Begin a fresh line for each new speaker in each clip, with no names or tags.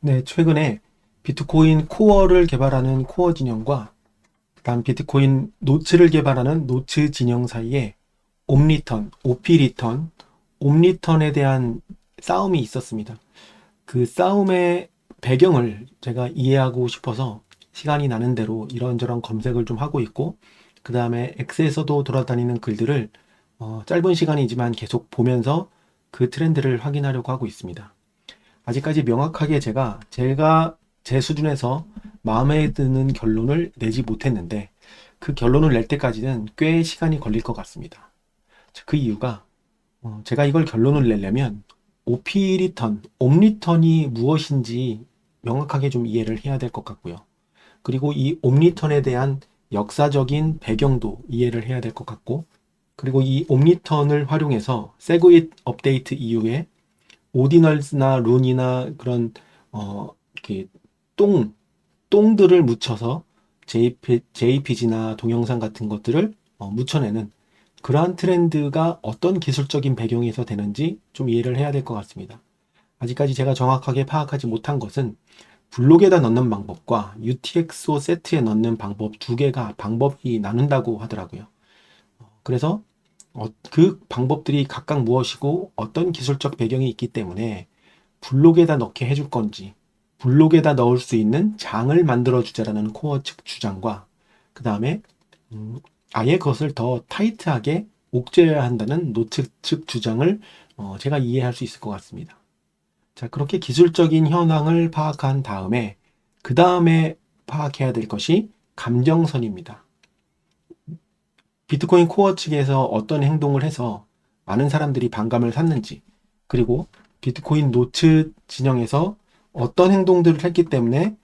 네, 최근에 비트코인 코어를 개발하는 코어 진영과 그다음 비트코인 노츠를 개발하는 노츠 진영 사이에 옴리턴, 오피 리턴, 옴리턴에 대한 싸움이 있었습니다. 그 싸움의 배경을 제가 이해하고 싶어서 시간이 나는 대로 이런저런 검색을 좀 하고 있고, 그 다음에 X에서도 돌아다니는 글들을 짧은 시간이지만 계속 보면서 그 트렌드를 확인하려고 하고 있습니다. 아직까지 명확하게 제가 제 수준에서 마음에 드는 결론을 내지 못했는데, 그 결론을 낼 때까지는 꽤 시간이 걸릴 것 같습니다. 그 이유가 제가 이걸 결론을 내려면 OP 리턴, 옴리턴이 무엇인지 명확하게 좀 이해를 해야 될 것 같고요. 그리고 이 옴리턴에 대한 역사적인 배경도 이해를 해야 될 것 같고, 그리고 이 옴리턴을 활용해서 세그윗 업데이트 이후에 오디널스나 룬이나 그런 이렇게 똥 똥들을 묻혀서 JPG나 동영상 같은 것들을 묻혀내는 그러한 트렌드가 어떤 기술적인 배경에서 되는지 좀 이해를 해야 될 것 같습니다. 아직까지 제가 정확하게 파악하지 못한 것은 블록에다 넣는 방법과 UTXO 세트에 넣는 방법 두 개가 방법이 나눈다고 하더라고요. 그래서 그 방법들이 각각 무엇이고 어떤 기술적 배경이 있기 때문에 블록에다 넣게 해줄 건지, 블록에다 넣을 수 있는 장을 만들어 주자라는 코어 측 주장과, 그 다음에 아예 그것을 더 타이트하게 옥죄어야 한다는 노트 측 주장을 제가 이해할 수 있을 것 같습니다. 자, 그렇게 기술적인 현황을 파악한 다음에 그 다음에 파악해야 될 것이 감정선입니다. 비트코인 코어 측에서 어떤 행동을 해서 많은 사람들이 반감을 샀는지, 그리고 비트코인 노츠 진영에서 어떤 행동들을 했기 때문에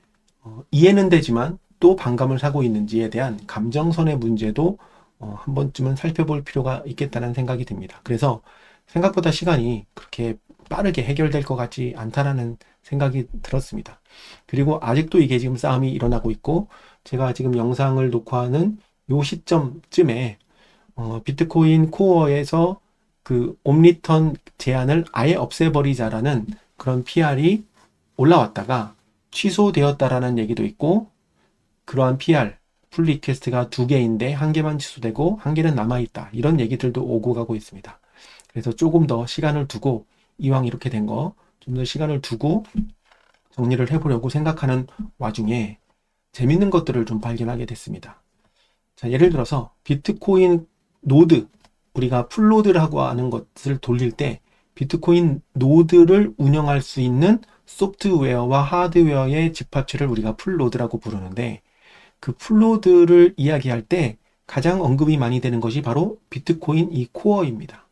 이해는 되지만 또 반감을 사고 있는지에 대한 감정선의 문제도 한 번쯤은 살펴볼 필요가 있겠다는 생각이 듭니다. 그래서 생각보다 시간이 그렇게 빠르게 해결될 것 같지 않다라는 생각이 들었습니다. 그리고 아직도 이게 지금 싸움이 일어나고 있고, 제가 지금 영상을 녹화하는 요 시점쯤에 비트코인 코어에서 그 옴리턴 제한을 아예 없애버리자라는 그런 PR이 올라왔다가 취소되었다라는 얘기도 있고, 그러한 PR, 풀 리퀘스트가 두 개인데 한 개만 취소되고 한 개는 남아있다, 이런 얘기들도 오고 가고 있습니다. 그래서 조금 더 시간을 두고, 이왕 이렇게 된 거 좀 더 시간을 두고 정리를 해보려고 생각하는 와중에 재밌는 것들을 좀 발견하게 됐습니다. 자, 예를 들어서 비트코인 노드, 우리가 풀노드라고 하는 것을 돌릴 때 비트코인 노드를 운영할 수 있는 소프트웨어와 하드웨어의 집합체를 우리가 풀노드라고 부르는데, 그 풀노드를 이야기할 때 가장 언급이 많이 되는 것이 바로 비트코인 이 코어입니다.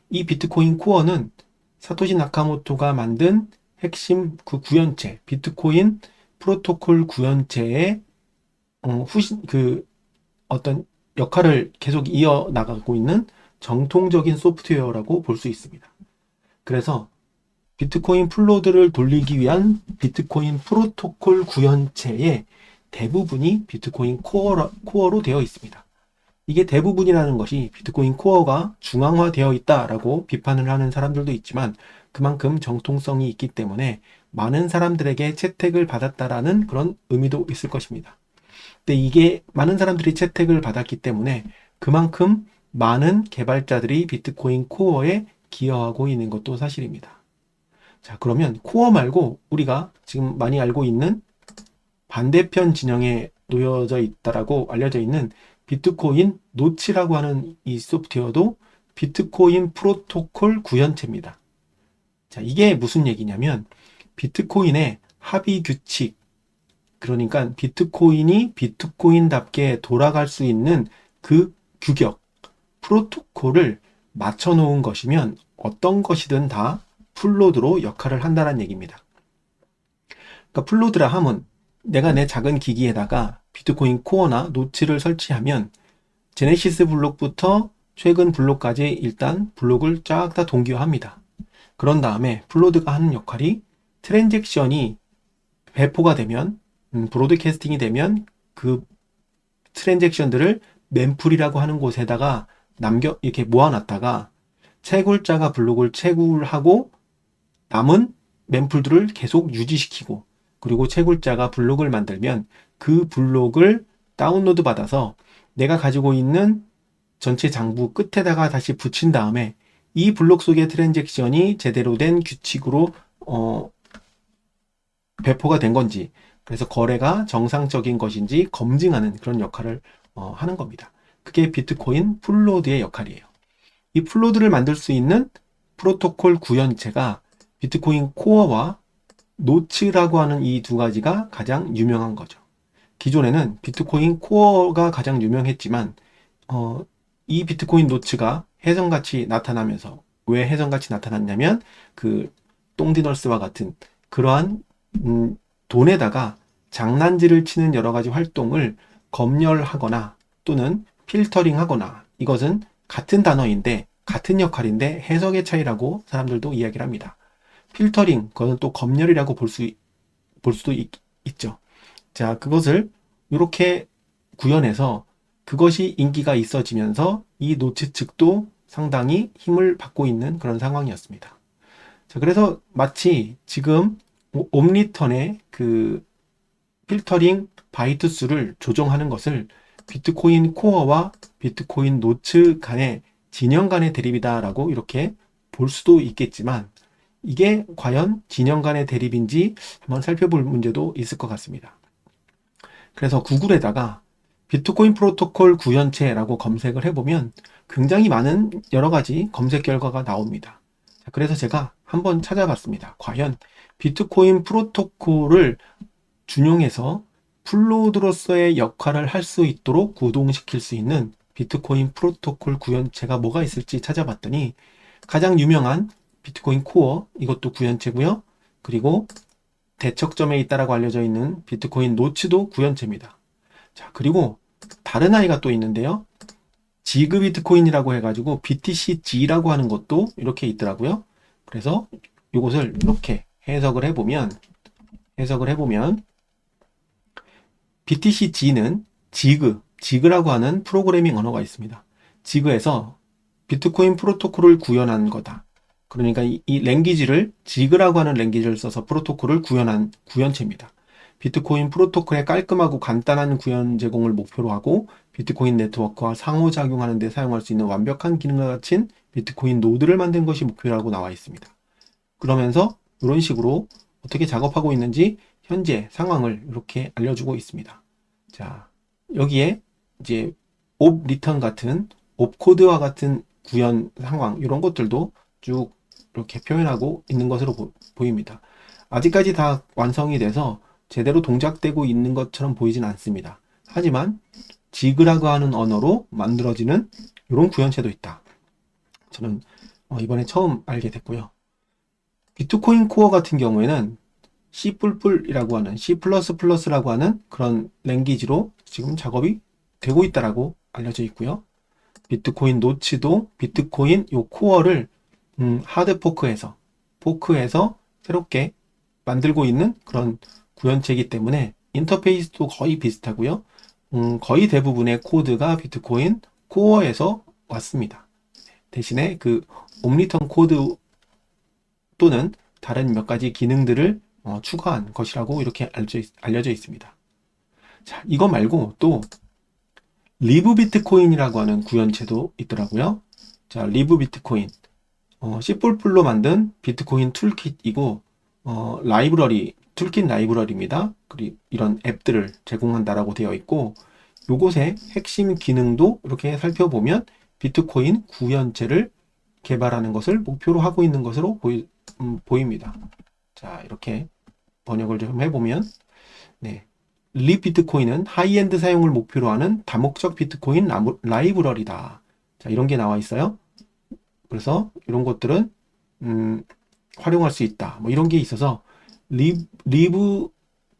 이 비트코인 코어는 사토시 나카모토가 만든 핵심 그 구현체, 비트코인 프로토콜 구현체의 후신 그 어떤 역할을 계속 이어나가고 있는 정통적인 소프트웨어라고 볼 수 있습니다. 그래서 비트코인 풀노드를 돌리기 위한 비트코인 프로토콜 구현체의 대부분이 비트코인 코어로 되어 있습니다. 이게 대부분이라는 것이 비트코인 코어가 중앙화되어 있다라고 비판을 하는 사람들도 있지만, 그만큼 정통성이 있기 때문에 많은 사람들에게 채택을 받았다라는 그런 의미도 있을 것입니다. 근데 이게 많은 사람들이 채택을 받았기 때문에 그만큼 많은 개발자들이 비트코인 코어에 기여하고 있는 것도 사실입니다. 자, 그러면 코어 말고 우리가 지금 많이 알고 있는 반대편 진영에 놓여져 있다라고 알려져 있는 비트코인 노치라고 하는 이 소프트웨어도 비트코인 프로토콜 구현체입니다. 자, 이게 무슨 얘기냐면 비트코인의 합의 규칙, 그러니까 비트코인이 비트코인답게 돌아갈 수 있는 그 규격, 프로토콜을 맞춰놓은 것이면 어떤 것이든 다 풀노드로 역할을 한다는 얘기입니다. 그러니까 풀노드라 함은 내가 내 작은 기기에다가 비트코인 코어나 노츠를 설치하면 제네시스 블록부터 최근 블록까지 일단 블록을 쫙 다 동기화합니다. 그런 다음에 풀노드가 하는 역할이 트랜잭션이 배포가 되면, 브로드캐스팅이 되면 그 트랜잭션들을 멤풀이라고 하는 곳에다가 이렇게 모아놨다가 채굴자가 블록을 채굴하고 남은 멤풀들을 계속 유지시키고, 그리고 채굴자가 블록을 만들면 그 블록을 다운로드 받아서 내가 가지고 있는 전체 장부 끝에다가 다시 붙인 다음에 이 블록 속의 트랜잭션이 제대로 된 규칙으로 배포가 된 건지, 그래서 거래가 정상적인 것인지 검증하는 그런 역할을 하는 겁니다. 그게 비트코인 풀노드의 역할이에요. 이 풀노드를 만들 수 있는 프로토콜 구현체가 비트코인 코어와 노츠라고 하는 이 두 가지가 가장 유명한 거죠. 기존에는 비트코인 코어가 가장 유명했지만 이 비트코인 노츠가 혜성같이 나타나면서, 왜 혜성같이 나타났냐면 그 똥디널스와 같은 그러한 돈에다가 장난질을 치는 여러 가지 활동을 검열하거나 또는 필터링하거나, 이것은 같은 단어인데 같은 역할인데 해석의 차이라고 사람들도 이야기를 합니다. 필터링, 그것은 또 검열이라고 볼 수도 있죠. 자, 그것을 이렇게 구현해서 그것이 인기가 있어지면서 이 노츠 측도 상당히 힘을 받고 있는 그런 상황이었습니다. 자, 그래서 마치 지금 옴리턴의 그 필터링 바이트 수를 조정하는 것을 비트코인 코어와 비트코인 노츠 간의 진영 간의 대립이다라고 이렇게 볼 수도 있겠지만, 이게 과연 진영 간의 대립인지 한번 살펴볼 문제도 있을 것 같습니다. 그래서 구글에다가 비트코인 프로토콜 구현체라고 검색을 해보면 굉장히 많은 여러 가지 검색 결과가 나옵니다. 그래서 제가 한번 찾아봤습니다. 과연 비트코인 프로토콜을 준용해서 풀노드로서의 역할을 할 수 있도록 구동시킬 수 있는 비트코인 프로토콜 구현체가 뭐가 있을지 찾아봤더니, 가장 유명한 비트코인 코어, 이것도 구현체고요. 그리고 대척점에 있다라고 알려져 있는 비트코인 노츠도 구현체입니다. 자, 그리고 다른 아이가 또 있는데요. 지그 비트코인이라고 해가지고 BTCG라고 하는 것도 이렇게 있더라고요. 그래서 이것을 이렇게 해석을 해보면 BTCG는 지그라고 하는 프로그래밍 언어가 있습니다. 지그에서 비트코인 프로토콜을 구현한 거다. 그러니까 이 랭귀지를, 지그라고 하는 랭귀지를 써서 프로토콜을 구현한 구현체입니다. 비트코인 프로토콜의 깔끔하고 간단한 구현 제공을 목표로 하고 비트코인 네트워크와 상호작용하는 데 사용할 수 있는 완벽한 기능과 갖춘 비트코인 노드를 만든 것이 목표라고 나와 있습니다. 그러면서 이런 식으로 어떻게 작업하고 있는지 현재 상황을 이렇게 알려주고 있습니다. 자, 여기에 이제 옵 리턴 같은 옵코드와 같은 구현 상황, 이런 것들도 쭉 이렇게 표현하고 있는 것으로 보입니다. 아직까지 다 완성이 돼서 제대로 동작되고 있는 것처럼 보이진 않습니다. 하지만 지그라고 하는 언어로 만들어지는 이런 구현체도 있다. 저는 이번에 처음 알게 됐고요. 비트코인 코어 같은 경우에는 C++이라고 하는, C++라고 하는 그런 랭귀지로 지금 작업이 되고 있다라고 알려져 있고요. 비트코인 노츠도 비트코인 요 코어를 하드 포크해서 새롭게 만들고 있는 그런 구현체이기 때문에 인터페이스도 거의 비슷하고요. 거의 대부분의 코드가 비트코인 코어에서 왔습니다. 대신에 그 옴리턴 코드 또는 다른 몇 가지 기능들을 추가한 것이라고 이렇게 알려져 있습니다. 자, 이거 말고 또 리브 비트코인이라고 하는 구현체도 있더라고요. 자, 리브 비트코인 C++로 만든 비트코인 툴킷이고 툴킷 라이브러리입니다. 그리고 이런 앱들을 제공한다라고 되어 있고, 요것의 핵심 기능도 이렇게 살펴보면 비트코인 구현체를 개발하는 것을 목표로 하고 있는 것으로 보입니다. 자, 이렇게 번역을 좀 해보면, 네, 립 비트코인은 하이엔드 사용을 목표로 하는 다목적 비트코인 라이브러리다. 자, 이런 게 나와 있어요. 그래서 이런 것들은 활용할 수 있다. 뭐 이런 게 있어서 리브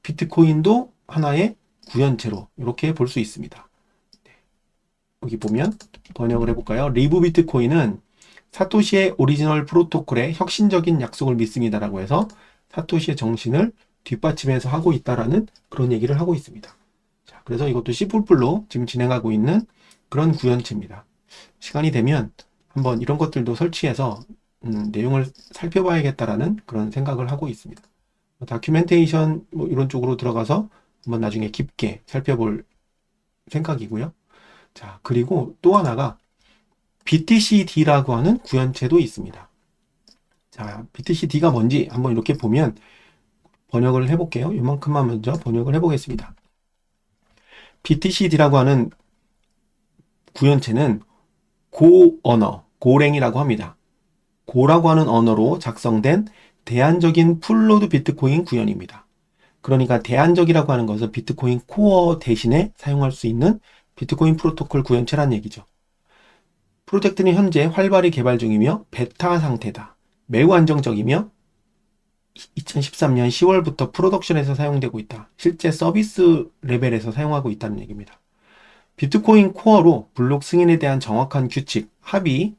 비트코인도 하나의 구현체로 이렇게 볼 수 있습니다. 여기 보면 번역을 해볼까요? 리브 비트코인은 사토시의 오리지널 프로토콜의 혁신적인 약속을 믿습니다라고 해서 사토시의 정신을 뒷받침해서 하고 있다라는 그런 얘기를 하고 있습니다. 자, 그래서 이것도 C++로 지금 진행하고 있는 그런 구현체입니다. 시간이 되면 한번 이런 것들도 설치해서 내용을 살펴봐야겠다라는 그런 생각을 하고 있습니다. 다큐멘테이션 뭐 이런 쪽으로 들어가서 한번 나중에 깊게 살펴볼 생각이고요. 자, 그리고 또 하나가 BTC-D라고 하는 구현체도 있습니다. 자, BTC-D가 뭔지 한번 이렇게 보면 번역을 해볼게요. 이만큼만 먼저 번역을 해보겠습니다. BTC-D라고 하는 구현체는 고 언어, 고랭이라고 합니다. 고라고 하는 언어로 작성된 대안적인 풀로드 비트코인 구현입니다. 그러니까 대안적이라고 하는 것은 비트코인 코어 대신에 사용할 수 있는 비트코인 프로토콜 구현체란 얘기죠. 프로젝트는 현재 활발히 개발 중이며 베타 상태다. 매우 안정적이며 2013년 10월부터 프로덕션에서 사용되고 있다. 실제 서비스 레벨에서 사용하고 있다는 얘기입니다. 비트코인 코어로 블록 승인에 대한 정확한 규칙, 합의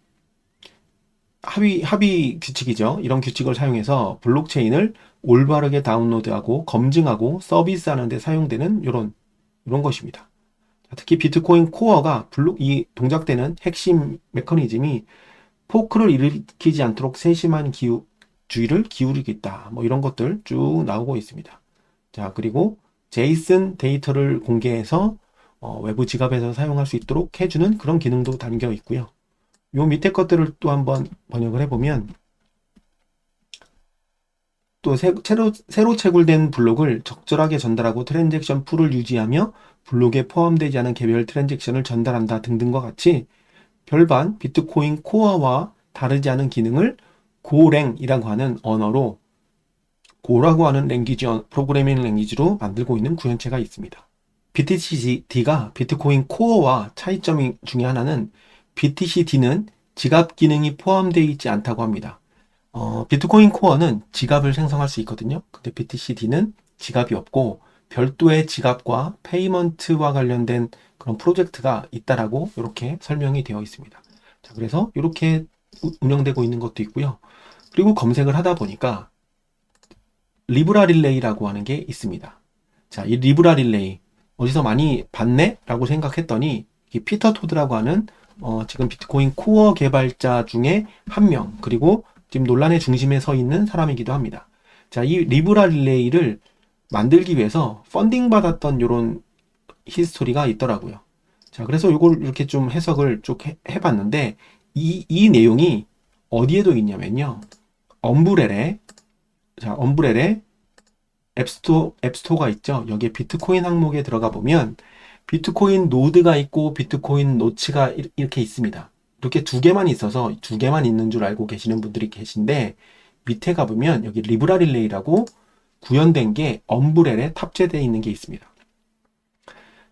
규칙이죠. 이런 규칙을 사용해서 블록체인을 올바르게 다운로드하고 검증하고 서비스하는 데 사용되는 이런 것입니다. 특히 비트코인 코어가 이 동작되는 핵심 메커니즘이 포크를 일으키지 않도록 세심한 주의를 기울이겠다. 뭐 이런 것들 쭉 나오고 있습니다. 자, 그리고 제이슨 데이터를 공개해서 외부 지갑에서 사용할 수 있도록 해주는 그런 기능도 담겨 있고요. 요 밑에 것들을 또 한번 번역을 해보면 또 새로 채굴된 블록을 적절하게 전달하고 트랜잭션 풀을 유지하며 블록에 포함되지 않은 개별 트랜잭션을 전달한다 등등과 같이 별반 비트코인 코어와 다르지 않은 기능을 고랭이라고 하는 언어로 고라고 하는 프로그래밍 랭귀지로 만들고 있는 구현체가 있습니다. BTC-D가 비트코인 코어와 차이점 중에 하나는 BTC-D는 지갑 기능이 포함되어 있지 않다고 합니다. 비트코인 코어는 지갑을 생성할 수 있거든요. 근데 BTC-D는 지갑이 없고 별도의 지갑과 페이먼트와 관련된 그런 프로젝트가 있다라고 이렇게 설명이 되어 있습니다. 자, 그래서 이렇게 운영되고 있는 것도 있고요. 그리고 검색을 하다 보니까 리브라 릴레이라고 하는 게 있습니다. 자, 이 리브라 릴레이 어디서 많이 봤네? 라고 생각했더니 피터 토드라고 하는 지금 비트코인 코어 개발자 중에 한 명, 그리고 지금 논란의 중심에 서 있는 사람이기도 합니다. 자, 이 리브라 릴레이를 만들기 위해서 펀딩 받았던 이런 히스토리가 있더라고요. 자, 그래서 이걸 이렇게 좀 해석을 쭉 해봤는데 이 내용이 어디에도 있냐면요. 엄브렐에 앱스토어가 있죠. 여기에 비트코인 항목에 들어가 보면 비트코인 노드가 있고 비트코인 노츠가 이렇게 있습니다. 이렇게 두 개만 있어서 두 개만 있는 줄 알고 계시는 분들이 계신데 밑에 가보면 여기 리브라 릴레이라고 구현된 게 엄브렐에 탑재되어 있는 게 있습니다.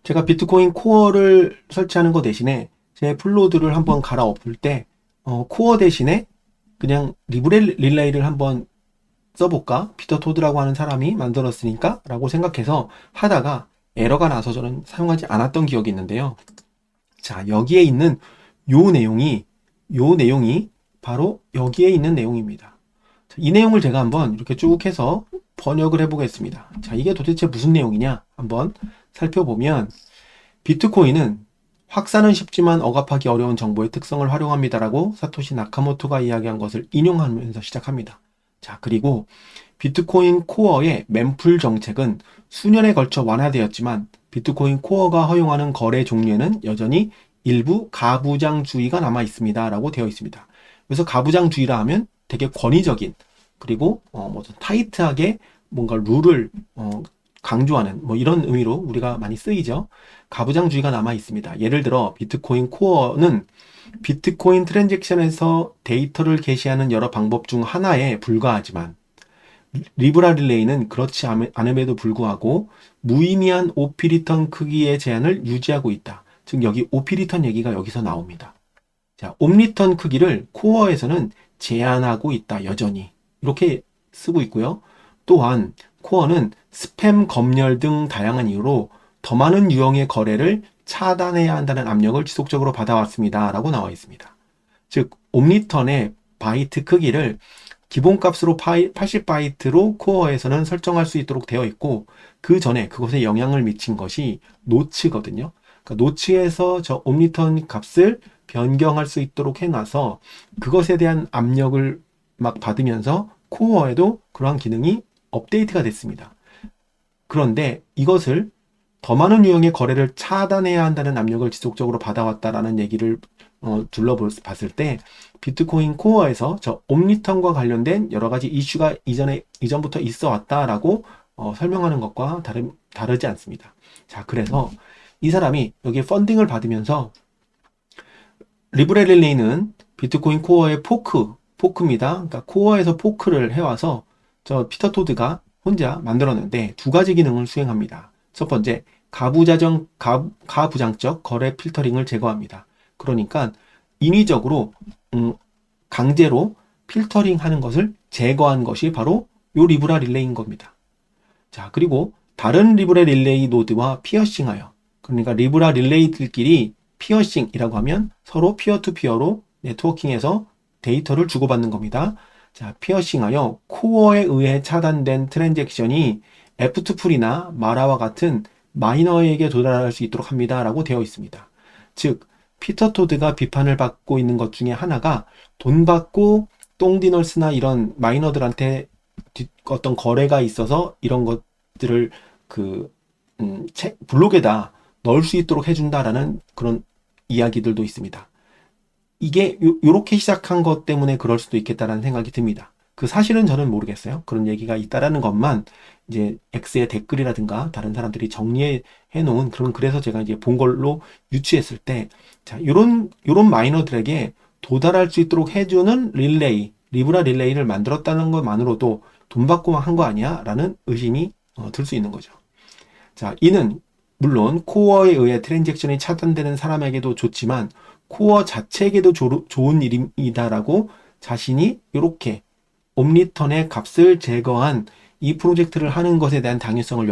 제가 비트코인 코어를 설치하는 거 대신에 제 풀로드를 한번 갈아엎을 때 코어 대신에 그냥 리브라 릴레이를 한번 써볼까? 피터 토드라고 하는 사람이 만들었으니까 라고 생각해서 하다가 에러가 나서 저는 사용하지 않았던 기억이 있는데요. 자, 여기에 있는 요 내용이 바로 여기에 있는 내용입니다. 자, 이 내용을 제가 한번 이렇게 쭉 해서 번역을 해보겠습니다. 자, 이게 도대체 무슨 내용이냐? 한번 살펴보면 비트코인은 확산은 쉽지만 억압하기 어려운 정보의 특성을 활용합니다라고 사토시 나카모토가 이야기한 것을 인용하면서 시작합니다. 자, 그리고 비트코인 코어의 멤풀 정책은 수년에 걸쳐 완화되었지만 비트코인 코어가 허용하는 거래 종류에는 여전히 일부 가부장주의가 남아 있습니다 라고 되어 있습니다. 그래서 가부장주의라 하면 되게 권위적인, 그리고 타이트하게 뭔가 룰을 강조하는 뭐 이런 의미로 우리가 많이 쓰이죠. 가부장주의가 남아 있습니다. 예를 들어 비트코인 코어는 비트코인 트랜잭션에서 데이터를 게시하는 여러 방법 중 하나에 불과하지만 리브라 릴레이는 그렇지 않음에도 불구하고 무의미한 OP 리턴 크기의 제한을 유지하고 있다. 즉 여기 OP 리턴 얘기가 여기서 나옵니다. 자, OP 리턴 크기를 코어에서는 제한하고 있다. 여전히 이렇게 쓰고 있고요. 또한 코어는 스팸 검열 등 다양한 이유로 더 많은 유형의 거래를 차단해야 한다는 압력을 지속적으로 받아왔습니다 라고 나와 있습니다. 즉 옴리턴의 바이트 크기를 기본값으로 80바이트로 코어에서는 설정할 수 있도록 되어 있고 그 전에 그것에 영향을 미친 것이 노츠거든요. 그러니까 노츠에서 저 옴리턴 값을 변경할 수 있도록 해놔서 그것에 대한 압력을 막 받으면서 코어에도 그러한 기능이 업데이트가 됐습니다. 그런데 이것을 더 많은 유형의 거래를 차단해야 한다는 압력을 지속적으로 받아왔다라는 얘기를 둘러봤을 때 비트코인 코어에서 저 옴니턴과 관련된 여러 가지 이슈가 이전부터 있어 왔다라고 설명하는 것과 다르지 않습니다. 자, 그래서 이 사람이 여기에 펀딩을 받으면서 리브레릴레이는 비트코인 코어의 포크입니다. 그러니까 코어에서 포크를 해와서 저 피터 토드가 혼자 만들었는데 두 가지 기능을 수행합니다. 첫 번째, 가부장적 거래 필터링을 제거합니다. 그러니까 인위적으로 강제로 필터링 하는 것을 제거한 것이 바로 요 리브라 릴레이인 겁니다. 자, 그리고 다른 리브라 릴레이 노드와 피어싱하여, 그러니까 리브라 릴레이들끼리 피어싱이라고 하면 서로 피어 투 피어로 네트워킹에서 데이터를 주고받는 겁니다. 자, 피어싱하여 코어에 의해 차단된 트랜잭션이 F2풀이나 마라와 같은 마이너에게 도달할 수 있도록 합니다. 라고 되어 있습니다. 즉, 피터 토드가 비판을 받고 있는 것 중에 하나가 돈 받고 똥디널스나 이런 마이너들한테 어떤 거래가 있어서 이런 것들을 블록에다 넣을 수 있도록 해준다라는 그런 이야기들도 있습니다. 이게 요렇게 시작한 것 때문에 그럴 수도 있겠다라는 생각이 듭니다. 그 사실은 저는 모르겠어요. 그런 얘기가 있다라는 것만 이제 X의 댓글이라든가 다른 사람들이 정리해 놓은 그런, 그래서 제가 이제 본 걸로 유추했을 때, 자, 요런 마이너들에게 도달할 수 있도록 해주는 리브라 릴레이를 만들었다는 것만으로도 돈 받고 한 거 아니야? 라는 의심이 들 수 있는 거죠. 자, 이는 물론 코어에 의해 트랜잭션이 차단되는 사람에게도 좋지만 코어 자체에게도 좋은 일이다라고 자신이 이렇게 옴니턴의 값을 제거한 이 프로젝트를 하는 것에 대한 당위성을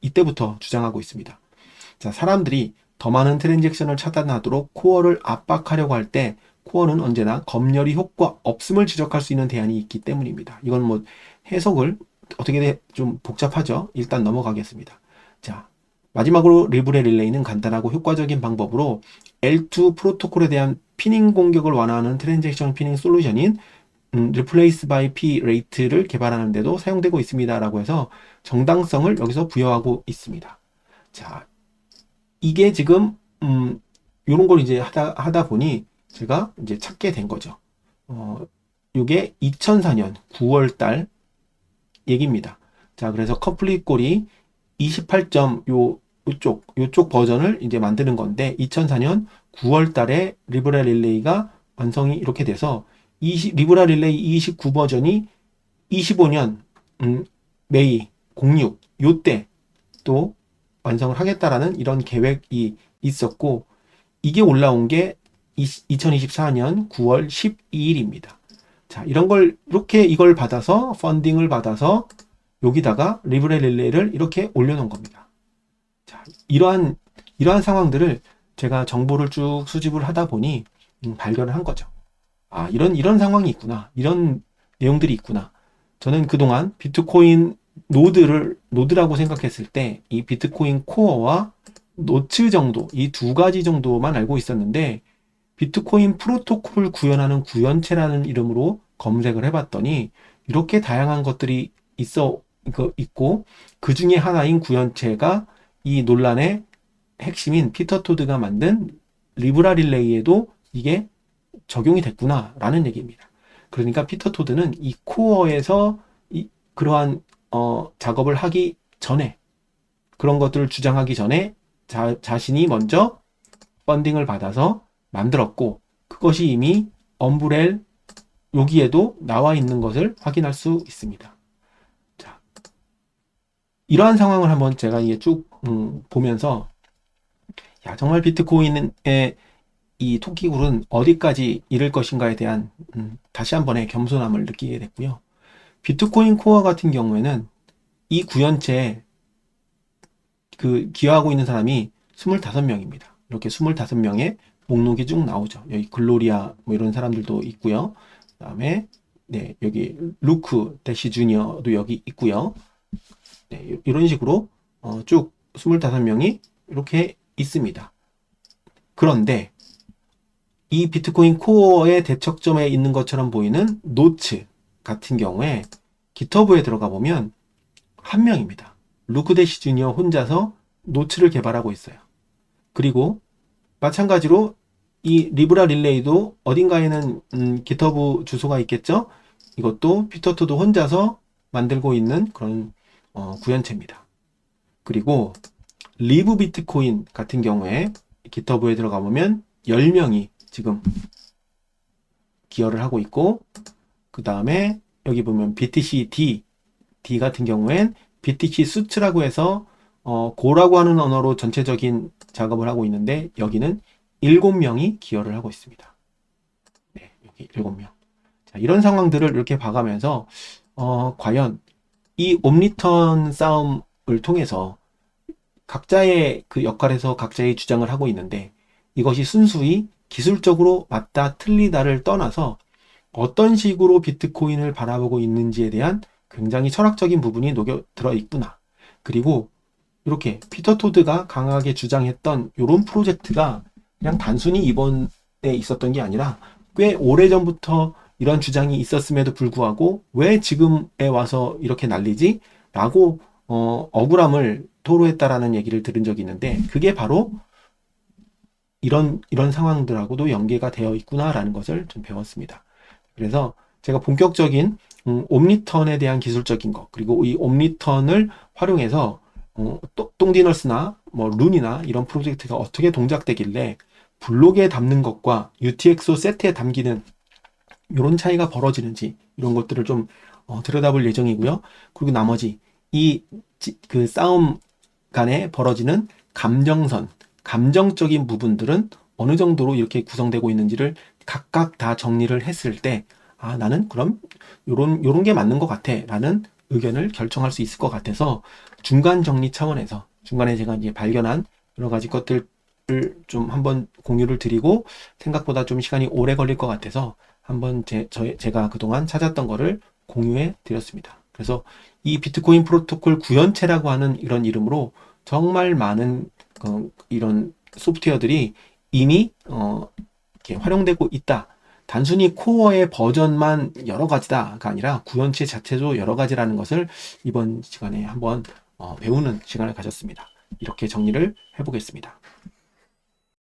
이때부터 주장하고 있습니다. 자, 사람들이 더 많은 트랜잭션을 차단하도록 코어를 압박하려고 할 때 코어는 언제나 검열이 효과 없음을 지적할 수 있는 대안이 있기 때문입니다. 이건 뭐 해석을 어떻게 좀 복잡하죠? 일단 넘어가겠습니다. 자, 마지막으로 리브레 릴레이는 간단하고 효과적인 방법으로 L2 프로토콜에 대한 피닝 공격을 완화하는 트랜잭션 피닝 솔루션인 Replace by P rate를 개발하는 데도 사용되고 있습니다. 라고 해서 정당성을 여기서 부여하고 있습니다. 자, 이게 지금 요런 걸 이제 하다 보니 제가 이제 찾게 된 거죠. 요게 2004년 9월 달 얘기입니다. 자, 그래서 컴플릿 꼴이 28점 요쪽 버전을 이제 만드는 건데 2004년 9월 달에 리브라 릴레이가 완성이 이렇게 돼서 리브라 릴레이 29 버전이 25년 메이 06 요때 또 완성을 하겠다라는 이런 계획이 있었고, 이게 올라온 게 2024년 9월 12일입니다. 자, 이걸 받아서 펀딩을 받아서 여기다가 리브레 릴레이를 이렇게 올려놓은 겁니다. 자, 이러한 상황들을 제가 정보를 쭉 수집을 하다 보니 발견을 한 거죠. 아, 이런 상황이 있구나. 이런 내용들이 있구나. 저는 그동안 비트코인 노드라고 생각했을 때 이 비트코인 코어와 노츠 정도, 이 두 가지 정도만 알고 있었는데 비트코인 프로토콜을 구현하는 구현체라는 이름으로 검색을 해봤더니 이렇게 다양한 것들이 있고 그 중에 하나인 구현체가 이 논란의 핵심인 피터 토드가 만든 리브라 릴레이에도 이게 적용이 됐구나 라는 얘기입니다. 그러니까 피터 토드는 이 코어에서 그러한 작업을 하기 전에, 그런 것들을 주장하기 전에 자신이 먼저 펀딩을 받아서 만들었고, 그것이 이미 엄브렐 여기에도 나와 있는 것을 확인할 수 있습니다. 자, 이러한 상황을 한번 제가 이게 쭉 보면서, 야, 정말 비트코인의 이 토끼굴은 어디까지 이를 것인가에 대한 다시 한 번의 겸손함을 느끼게 됐고요. 비트코인 코어 같은 경우에는 이 구현체에 기여하고 있는 사람이 25명입니다. 이렇게 25명의 목록이 쭉 나오죠. 여기 글로리아 뭐 이런 사람들도 있고요. 그 다음에 네, 여기 루크 대시 주니어도 여기 있고요. 네, 이런 식으로 쭉 25명이 이렇게 있습니다. 그런데 이 비트코인 코어의 대척점에 있는 것처럼 보이는 노츠 같은 경우에 깃허브에 들어가 보면 한 명입니다. 루크 대시 주니어 혼자서 노츠를 개발하고 있어요. 그리고 마찬가지로 이 리브라 릴레이도 어딘가에는 깃허브 주소가 있겠죠? 이것도 피터 토드 혼자서 만들고 있는 그런 구현체입니다. 그리고 리브 비트코인 같은 경우에 깃허브에 들어가 보면 10명이 지금 기여를 하고 있고, 그 다음에 여기 보면 BTC D 같은 경우엔 BTC 수츠라고 해서 고라고 하는 언어로 전체적인 작업을 하고 있는데, 여기는 7명이 기여를 하고 있습니다. 네, 여기 7명. 자, 이런 상황들을 이렇게 봐가면서 과연 이 옴니턴 싸움을 통해서 각자의 그 역할에서 각자의 주장을 하고 있는데, 이것이 순수히 기술적으로 맞다 틀리다를 떠나서 어떤 식으로 비트코인을 바라보고 있는지에 대한 굉장히 철학적인 부분이 녹여 들어 있구나. 그리고 이렇게 피터 토드가 강하게 주장했던 이런 프로젝트가 그냥 단순히 이번에 있었던 게 아니라 꽤 오래전부터 이런 주장이 있었음에도 불구하고 왜 지금에 와서 이렇게 난리지? 라고 억울함을 토로했다라는 얘기를 들은 적이 있는데, 그게 바로 이런 상황들하고도 연계가 되어 있구나라는 것을 좀 배웠습니다. 그래서 제가 본격적인 옴니턴에 대한 기술적인 것, 그리고 이 옴니턴을 활용해서 똥디너스나 뭐 룬이나 이런 프로젝트가 어떻게 동작되길래 블록에 담는 것과 UTXO 세트에 담기는 이런 차이가 벌어지는지, 이런 것들을 좀 들여다볼 예정이고요. 그리고 나머지 그 싸움 간에 벌어지는 감정적인 부분들은 어느 정도로 이렇게 구성되고 있는지를 각각 다 정리를 했을 때, 아, 나는 그럼 요런 게 맞는 것 같아 라는 의견을 결정할 수 있을 것 같아서, 중간 정리 차원에서 중간에 제가 이제 발견한 여러 가지 것들을 좀 한번 공유를 드리고, 생각보다 좀 시간이 오래 걸릴 것 같아서 한번 제가 그동안 찾았던 거를 공유해 드렸습니다. 그래서 이 비트코인 프로토콜 구현체라고 하는 이런 이름으로 정말 많은 이런 소프트웨어들이 이미 이렇게 활용되고 있다. 단순히 코어의 버전만 여러 가지다가 아니라 구현체 자체도 여러 가지라는 것을 이번 시간에 한번 배우는 시간을 가졌습니다. 이렇게 정리를 해보겠습니다.